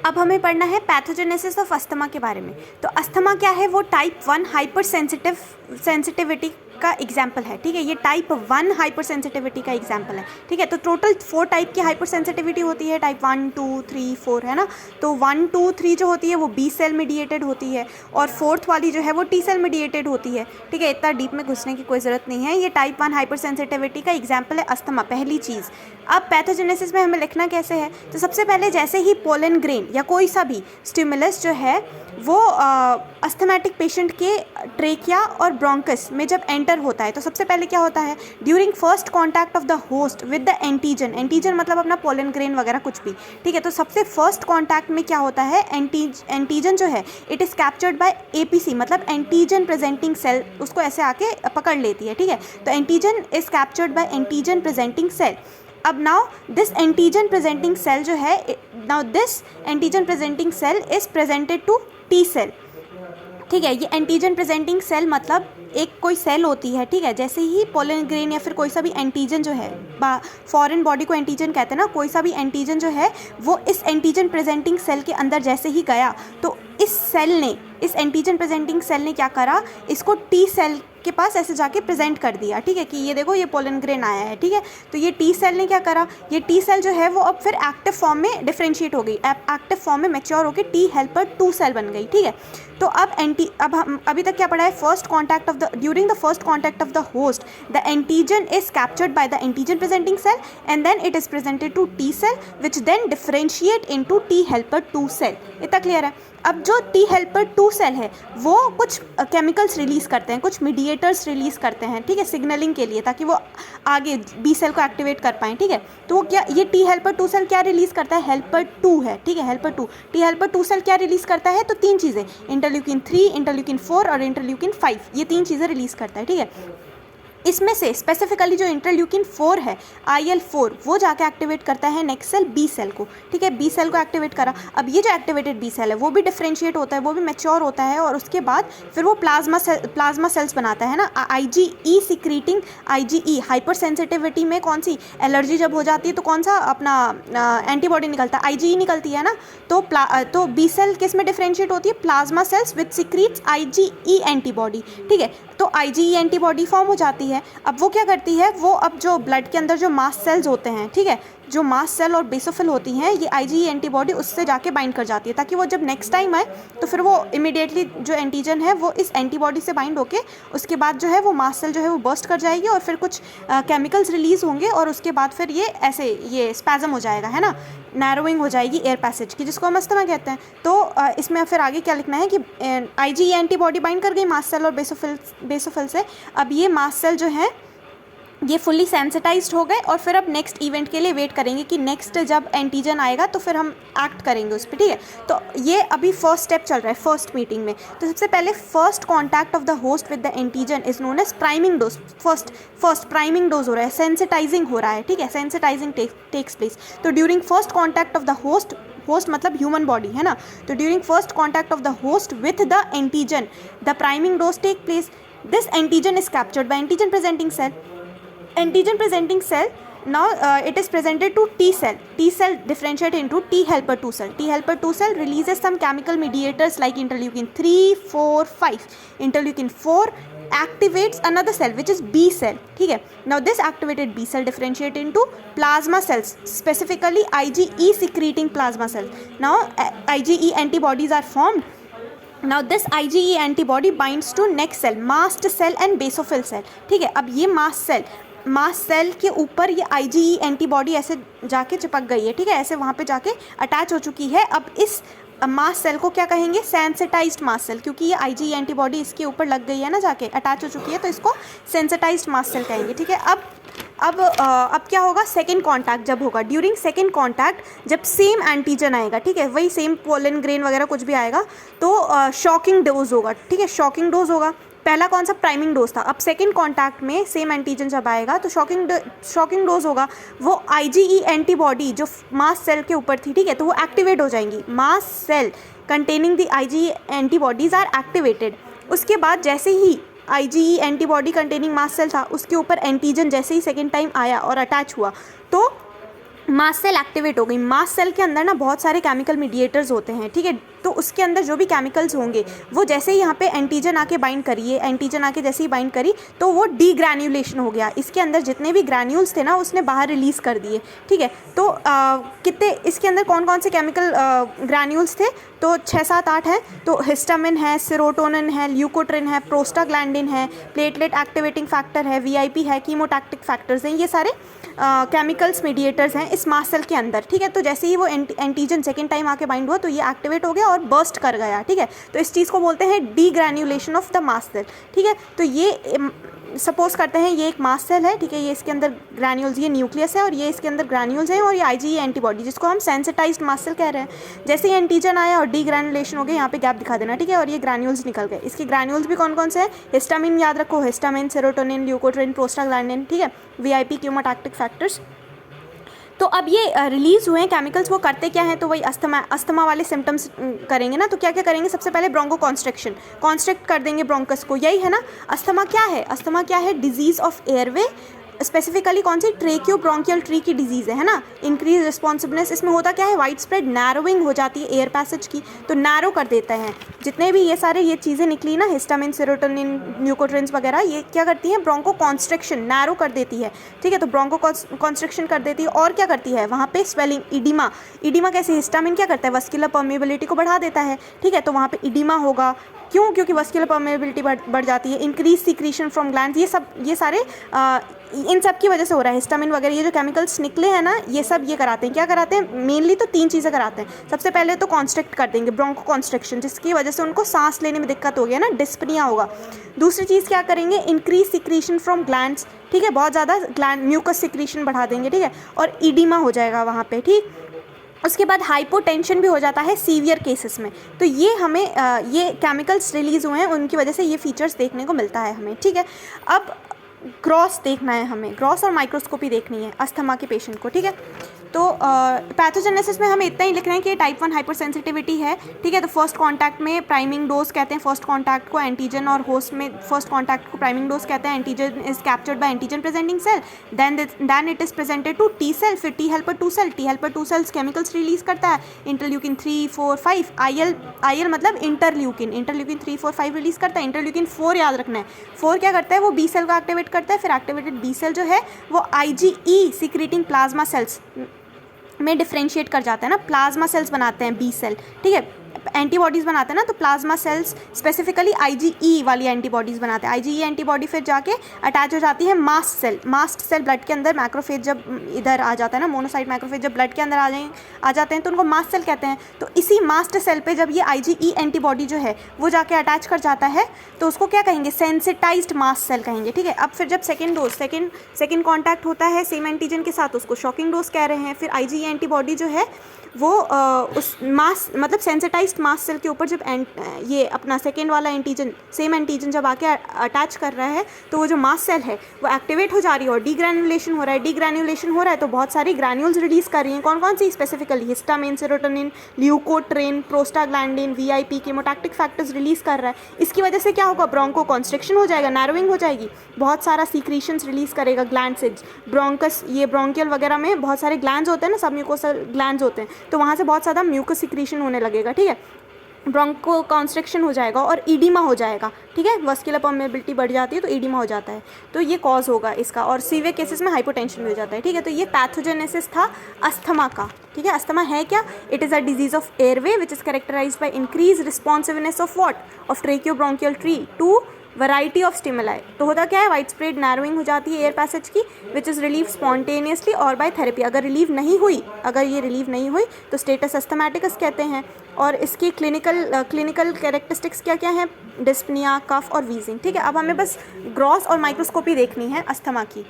अब हमें पढ़ना है पैथोजेनेसिस ऑफ अस्थमा के बारे में। तो अस्थमा क्या है, वो टाइप 1 हाइपर सेंसिटिविटी का एग्जाम्पल है, ठीक है। ये टाइप 1 हाइपर सेंसिटिविटी का एग्जाम्पल है, ठीक है। तो टोटल 4 टाइप की हाइपर सेंसिटिविटी होती है, टाइप 1 2 3 4, है ना। तो 1 2 3 जो होती है वो बी सेल मीडिएटेड होती है, और 4th वाली जो है वो टी सेल मीडिएटेड होती है, ठीक है। इतना डीप में घुसने की कोई ज़रूरत नहीं है। ये टाइप 1 हाइपर सेंसिटिविटी का एग्जाम्पल है अस्थमा, पहली चीज़। अब पैथोजेनेसिस में हमें लिखना कैसे है, तो सबसे पहले जैसे ही पोलन ग्रेन या कोई सा भी स्टिमुलस जो है वो अस्थमेटिक पेशेंट के ट्रेकिया और ब्रोंकस में जब एंटर होता है, तो सबसे पहले क्या होता है, during first contact of the host with the antigen, antigen मतलब अपना पोलन ग्रेन वगैरह कुछ भी, ठीक है। तो सबसे फर्स्ट कॉन्टैक्ट में क्या होता है, एंटीजन जो है it is captured by APC, मतलब एंटीजन प्रेजेंटिंग सेल उसको ऐसे आके पकड़ लेती है, ठीक है। तो antigen is captured by antigen presenting cell. अब now this antigen presenting cell जो है, now this antigen presenting cell is presented to T cell, ठीक है। ये एंटीजन प्रेजेंटिंग सेल मतलब एक कोई सेल होती है, ठीक है। जैसे ही पोलन ग्रेन या फिर कोई सा भी एंटीजन जो है, फॉरेन बॉडी को एंटीजन कहते हैं ना, कोई सा भी एंटीजन जो है वो इस एंटीजन प्रेजेंटिंग सेल के अंदर जैसे ही गया, तो इस सेल ने, इस एंटीजन प्रेजेंटिंग सेल ने क्या करा, इसको टी सेल के पास ऐसे जाके प्रेजेंट कर दिया, ठीक है, कि ये देखो ये पोलन ग्रेन आया है, ठीक है। तो ये टी सेल ने क्या करा, ये टी सेल जो है वो अब फिर एक्टिव फॉर्म में डिफरेंशिएट हो गई, एक्टिव फॉर्म में मैच्योर होकर टी हेल्पर 2 सेल बन गई, ठीक है। तो अब हम अभी तक क्या पढ़ा है, first contact of the, during the first contact of the host the antigen is captured by the antigen presenting cell and then it is presented to T cell which then differentiate into T helper 2 cell. इतना clear है। अब जो T helper 2 cell है वो कुछ chemicals release करते हैं, कुछ मीडिएटर्स रिलीज़ करते हैं, ठीक है, सिग्नलिंग के लिए, ताकि वो आगे बी सेल को एक्टिवेट कर पाएँ, ठीक है। तो वो क्या, ये टी हेल्पर 2 सेल क्या रिलीज़ करता है, हेल्पर 2 है, ठीक है, हेल्पर 2। टी हेल्पर 2 सेल क्या रिलीज़ करता है, तो 3 चीज़ें, इंटरल्यूकिन 3, इंटरल्यूकिन 4 और इंटरल्यूकिन 5, ये 3 चीज़ें रिलीज़ करता है, ठीक है। इसमें से स्पेसिफिकली जो इंटरल्यूकिन 4 है, IL-4, वो जाके एक्टिवेट करता है नेक्स्ट सेल बी सेल को, ठीक है। बी सेल को एक्टिवेट करा। अब ये जो एक्टिवेटेड बी सेल है वो भी डिफरेंशिएट होता है, वो भी मैच्योर होता है, और उसके बाद फिर वो प्लाज्मा सेल्स बनाता है ना, IgE secreting, IgE hyper sensitivity में कौन सी, एलर्जी जब हो जाती है तो कौन सा अपना एंटीबॉडी निकलता है, IgE निकलती है ना। तो बी सेल किस में डिफरेंशिएट होती है, plasma cells with secretes IgE antibody, ठीक है। तो IgE एंटीबॉडी फॉर्म हो जाती है। अब वो क्या करती है, वो अब जो ब्लड के अंदर जो मास्ट सेल्स होते हैं, ठीक है, जो मास्ट सेल और बेसोफिल होती हैं, ये IgE एंटीबॉडी उससे जाके बाइंड कर जाती है, ताकि वो जब नेक्स्ट टाइम आए तो फिर वो इमीडिएटली जो एंटीजन है वो इस एंटीबॉडी से बाइंड होके उसके बाद जो है वो मास्ट सेल जो है वो बर्स्ट कर जाएगी, और फिर कुछ केमिकल्स रिलीज़ होंगे, और उसके बाद फिर ये स्पैज़म हो जाएगा, है ना, नैरोइंग हो जाएगी एयर पैसेज की, जिसको हम अस्थमा कहते हैं। तो इसमें फिर आगे क्या लिखना है कि IgE एंटीबॉडी बाइंड कर गई मास्ट सेल और बेसोफिल से। अब ये मास्ट सेल जो है ये फुल्ली सेंसिटाइज्ड हो गए, और फिर अब नेक्स्ट इवेंट के लिए वेट करेंगे कि नेक्स्ट जब एंटीजन आएगा तो फिर हम एक्ट करेंगे उस पर, ठीक है। तो ये अभी फर्स्ट स्टेप चल रहा है फर्स्ट मीटिंग में। तो सबसे पहले first contact of the host with the antigen is known as priming dose. First priming dose हो रहा है, सेंसिटाइजिंग हो रहा है, ठीक है, सेंसिटाइजिंग टेक्स प्लेस। तो during first contact of the host मतलब ह्यूमन बॉडी, है ना। तो during first contact of the host with the antigen the priming dose take place. This antigen is captured by antigen presenting cell. Antigen presenting cell, now it is presented to T cell. T cell differentiate into T helper 2 cell. T helper 2 cell releases some chemical mediators like interleukin 3, 4, 5. Interleukin 4 activates another cell which is B cell, ठीक है। Now this activated B cell differentiate into plasma cells, specifically IgE secreting plasma cells. Now IgE antibodies are formed. Now this IgE antibody binds to next cell, mast cell and basophil cell, ठीक है। अब ये mast cell के ऊपर ये IgE antibody ऐसे जाके चिपक गई है, ठीक है, ऐसे वहाँ पे जाके अटैच हो चुकी है। अब इस मास्ट सेल को क्या कहेंगे, सेंसिटाइज्ड मास्ट सेल, क्योंकि ये IgE एंटीबॉडी इसके ऊपर लग गई है ना, जाके अटैच हो चुकी है, तो इसको सेंसिटाइज्ड मास्ट सेल कहेंगे, ठीक है। अब क्या होगा, सेकेंड कॉन्टैक्ट जब होगा, ड्यूरिंग सेकेंड कॉन्टैक्ट जब सेम एंटीजन आएगा, ठीक है, वही सेम पोलन ग्रेन वगैरह कुछ भी आएगा, तो शॉकिंग डोज होगा, ठीक है, शॉकिंग डोज होगा। पहला कौन सा, प्राइमिंग डोज था। अब सेकेंड कॉन्टैक्ट में सेम एंटीजन जब आएगा तो शॉकिंग डोज होगा। वो IgE एंटीबॉडी जो मास्ट सेल के ऊपर थी, ठीक है, तो वो एक्टिवेट हो जाएंगी। Mast cell containing the IgE antibodies are activated. उसके बाद जैसे ही IgE antibody containing mast cell था उसके ऊपर एंटीजन जैसे ही सेकेंड टाइम आया और अटैच हुआ, तो मास्ट सेल एक्टिवेट हो गई। मास्ट सेल के अंदर ना बहुत सारे केमिकल मीडिएटर्स होते हैं, ठीक है, तो उसके अंदर जो भी केमिकल्स होंगे वो जैसे ही यहाँ पे एंटीजन आके बाइंड करिए, एंटीजन आके जैसे ही बाइंड करी तो वो डीग्रैन्युलेशन हो गया, इसके अंदर जितने भी ग्रैन्यूल्स थे ना उसने बाहर रिलीज़ कर दिए, ठीक है। तो कितने इसके अंदर कौन कौन से केमिकल ग्रैन्यूल्स थे, तो 6 7 8 हैं। तो हिस्टामिन है, सेरोटोनिन है, ल्यूकोट्रिन है, प्रोस्टाग्लैंडिन है, प्लेटलेट एक्टिवेटिंग फैक्टर है, वीआईपी है, कीमोटैक्टिक फैक्टर्स हैं, ये सारे केमिकल्स मीडिएटर्स हैं इस मास्ट सेल के अंदर, ठीक है। तो जैसे ही वो एंटीजन सेकेंड टाइम आके बाइंड हुआ तो ये एक्टिवेट हो गया और बर्स्ट कर गया, ठीक है। तो इस चीज़ को बोलते हैं डीग्रैन्युलेशन ऑफ द मास्ट सेल, ठीक है। तो ये सपोज करते हैं ये एक मास्ट सेल है, ठीक है, ये इसके अंदर ग्रैन्यूल्स, ये न्यूक्लियस है और ये इसके अंदर ग्रैन्यूल्स हैं और ये आईजीई एंटीबॉडी जिसको हम सेंसिटाइज्ड मास्ट सेल कह रहे हैं। जैसे ही एंटीजन आया और डीग्रैन्युलेशन हो गया, यहाँ पे गैप दिखा देना, ठीक है, और ये ग्रैन्यूल्स निकल गए। इसके ग्रैन्यूल्स भी कौन कौन से हैं, हिस्टामिन याद रखो, हिस्टामिन, सेरोटोनिन, ल्यूकोट्रिन, प्रोस्टाग्लैंडिन, ठीक है, वीआईपी, कीमोटैक्टिक फैक्टर्स। तो अब ये रिलीज़ हुए हैं केमिकल्स, वो करते क्या हैं, तो वही अस्थमा वाले सिम्टम्स करेंगे ना। तो क्या क्या करेंगे, सबसे पहले ब्रोंको कॉन्स्ट्रिक्ट कर देंगे ब्रोंकस को, यही है ना। अस्थमा क्या है, अस्थमा क्या है, डिजीज़ ऑफ एयरवे, स्पेसिफिकली कौन सी, ट्रेकियो ब्रोंकियल ट्री की डिजीज़ है ना। इंक्रीज रिस्पॉन्सिबनेस, इसमें होता क्या है, वाइड स्प्रेड नैरोइंग हो जाती है एयर पैसेज की, तो नैरो कर देते हैं। जितने भी ये सारे ये चीज़ें निकली ना, हिस्टामिन, सेरोटोनिन, ल्यूकोट्रिन्स वगैरह, ये क्या करती हैं, ब्रोंको कॉन्स्ट्रिक्शन, नैरो कर देती है, ठीक है। तो ब्रोंको कॉन्स्ट्रिक्शन कर देती है और क्या करती है, वहाँ पे स्वेलिंग, इडीमा कैसे, हिस्टामिन क्या करता है, वस्कुलर परमेबिलिटी को बढ़ा देता है, ठीक है। तो वहाँ पे इडीमा होगा, क्यों, क्योंकि वस्कुलर परमेबिलिटी बढ़ जाती है। इंक्रीज सीक्रेशन फ्रॉम ग्लैंड्स, ये सारे इन सब की वजह से हो रहा है। हिस्टामिन वगैरह ये जो केमिकल्स निकले हैं ना, ये सब ये कराते हैं, क्या कराते हैं, मेनली तो 3 चीज़ें कराते हैं। सबसे पहले तो कॉन्स्ट्रिक्ट कर देंगे, ब्रोंको कॉन्स्ट्रिक्शन, जिसकी वजह से उनको सांस लेने में दिक्कत हो गया ना, डिस्पनिया होगा। दूसरी चीज़ क्या करेंगे, इंक्रीज सिक्रीशन फ्रॉम ग्लैंड्स, ठीक है, बहुत ज़्यादा ग्लैंड म्यूकस सिक्रीशन बढ़ा देंगे, ठीक है, और इडीमा हो जाएगा वहाँ पे, ठीक। उसके बाद हाइपोटेंशन भी हो जाता है सीवियर केसेस में। तो ये हमें ये केमिकल्स रिलीज़ हुए हैं, उनकी वजह से ये फीचर्स देखने को मिलता है हमें, ठीक है। अब ग्रॉस देखना है हमें, ग्रॉस और माइक्रोस्कोपी देखनी है अस्थमा के पेशेंट को, ठीक है। तो पैथोजेनेसिस में हमें इतना ही लिखना है कि टाइप 1 हाइपर सेंसिटिविटी है, ठीक है। तो फर्स्ट कांटेक्ट में प्राइमिंग डोज कहते हैं, फर्स्ट कांटेक्ट को एंटीजन और होस्ट में फर्स्ट कांटेक्ट को प्राइमिंग डोज कहते हैं। Antigen is captured by antigen presenting cell, then it is presented to T cell, फिर T helper 2 cell, T helper 2 cells chemicals release करता है, इंटरल्यूकिन 3, 4, 5, आईएल मतलब इंटरल्यूकिन 3, 4, 5 रिलीज करता है। इंटरल्यूकिन 4 याद रखना है, 4 क्या करता है, वो बी सेल को एक्टिवेट करता है, फिर एक्टिवेटेड बी सेल जो है वो आईजीई सीक्रेटिंग प्लाज्मा सेल्स में डिफ्रेंशिएट कर जाता है ना, प्लाज्मा सेल्स बनाते हैं बी सेल, ठीक है, एंटीबॉडीज़ बनाते हैं ना, तो प्लाज्मा सेल्स स्पेसिफिकली आईजीई वाली एंटीबॉडीज़ बनाते हैं। आईजीई एंटीबॉडी फिर जाके अटैच हो जाती है मास्ट सेल ब्लड के अंदर, मैक्रोफेज जब इधर आ जाता है ना, मोनोसाइट मैक्रोफेज जब ब्लड के अंदर आ जाते हैं तो उनको मास्ट सेल कहते हैं। तो इसी मास्ट सेल पे जब ये आईजीई एंटीबॉडी जो है वो जाके अटैच कर जाता है तो उसको क्या कहेंगे, सेंसिटाइज्ड मास्ट सेल कहेंगे, ठीक है। अब फिर जब सेकेंड कॉन्टैक्ट होता है सेम एंटीजन के साथ, उसको शॉकिंग डोज कह रहे हैं। फिर आईजीई एंटीबॉडी जो है वो उस मतलब सेंसिटाइज्ड मास्ट सेल के ऊपर जब ये अपना सेकेंड वाला एंटीजन, सेम एंटीजन जब आके अटैच कर रहा है तो वो जो मास्ट सेल है वो एक्टिवेट हो जा रही है और डीग्रैन्युलेशन हो रहा है, तो बहुत सारी ग्रैन्यूल्स रिलीज कर रही हैं। कौन कौन सी, specifically histamine, serotonin, leukotriene, prostaglandin, VIP, chemotactic factors release कर रहा है। इसकी वजह से क्या होगा, ब्रोंको कॉन्स्ट्रिक्शन हो जाएगा, नैरोइंग हो जाएगी, बहुत सारा सीक्रेशंस रिलीज करेगा ग्लैंड से। ब्रोंकस, ये ब्रोंकियल वगैरह में बहुत सारे ग्लैंड्स होते हैं ना, सब म्यूकोसल ग्लैंड्स होते हैं, तो वहाँ से बहुत ज़्यादा म्यूकस सिक्रीशन होने लगेगा, ठीक है। ब्रोंको कॉन्स्ट्रिक्शन हो जाएगा और ईडिमा हो जाएगा, ठीक है, वस्कुलर परमेबिलिटी बढ़ जाती है तो ईडिमा हो जाता है, तो ये कॉज होगा इसका। और सीवियर केसेस में हाइपोटेंशन भी हो जाता है, ठीक है। तो ये पैथोजेनेसिस था अस्थमा का, ठीक है। अस्थमा है क्या, it is a disease of airway which is characterised by increase responsiveness of what, of tracheobronchial tree to variety of stimuli. तो होता क्या है, वाइड स्प्रेड नैरोइंग हो जाती है एयर पैसेज की, विच इज़ रिलीव स्पॉन्टेनियसली और बाय थेरेपी। अगर ये रिलीव नहीं हुई तो स्टेटस अस्थमैटिकस कहते हैं। और इसकी क्लिनिकल कैरेक्टरिस्टिक्स क्या क्या हैं, डिस्पनिया, कफ और वीजिंग, ठीक है। अब हमें बस ग्रॉस और माइक्रोस्कोपी देखनी है अस्थमा की।